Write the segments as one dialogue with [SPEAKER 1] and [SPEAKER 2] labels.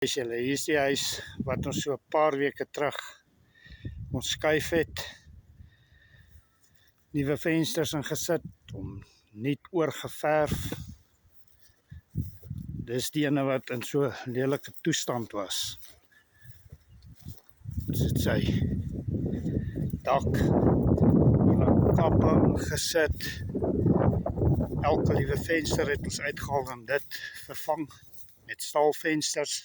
[SPEAKER 1] Hier is die huis wat ons so 'n paar weke terug ons skuif het. Nuwe vensters ingesit, om nuut oorgeverf. Dis die ene wat in so lelike toestand was. Ons het sy dak, nuwe kappe ingesit. Elke liewe venster het ons uitgehaal en dit vervang met staalvensters.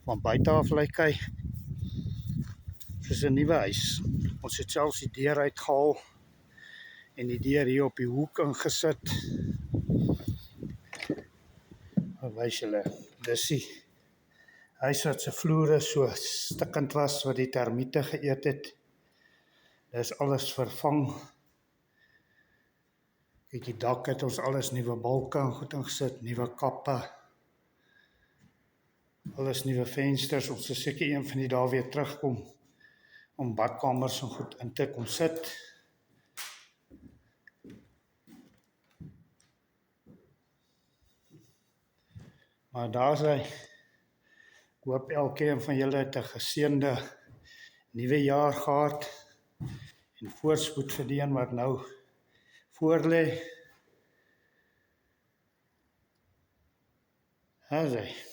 [SPEAKER 1] Van buite af lyk hy soos 'n nuwe huis. Ons het selfs die deur uitgehaal en die deur hier op die hoek ingesit. Wys julle, dis die huis wat se vloere so stikkend was wat die termiete geëet het. Dis alles vervang. Kyk, die dak het ons alles nuwe balke en goed ingesit, nuwe kappe. Alles nuwe vensters. Ons is seker een van die dae weer terugkom om badkamers en goed in te kom sit. Maar daar is hy. Ek hoop elkeen van julle het 'n geseënde nuwe jaar gehad en voorspoed vir die een wat nou voorlê. Daar is hy.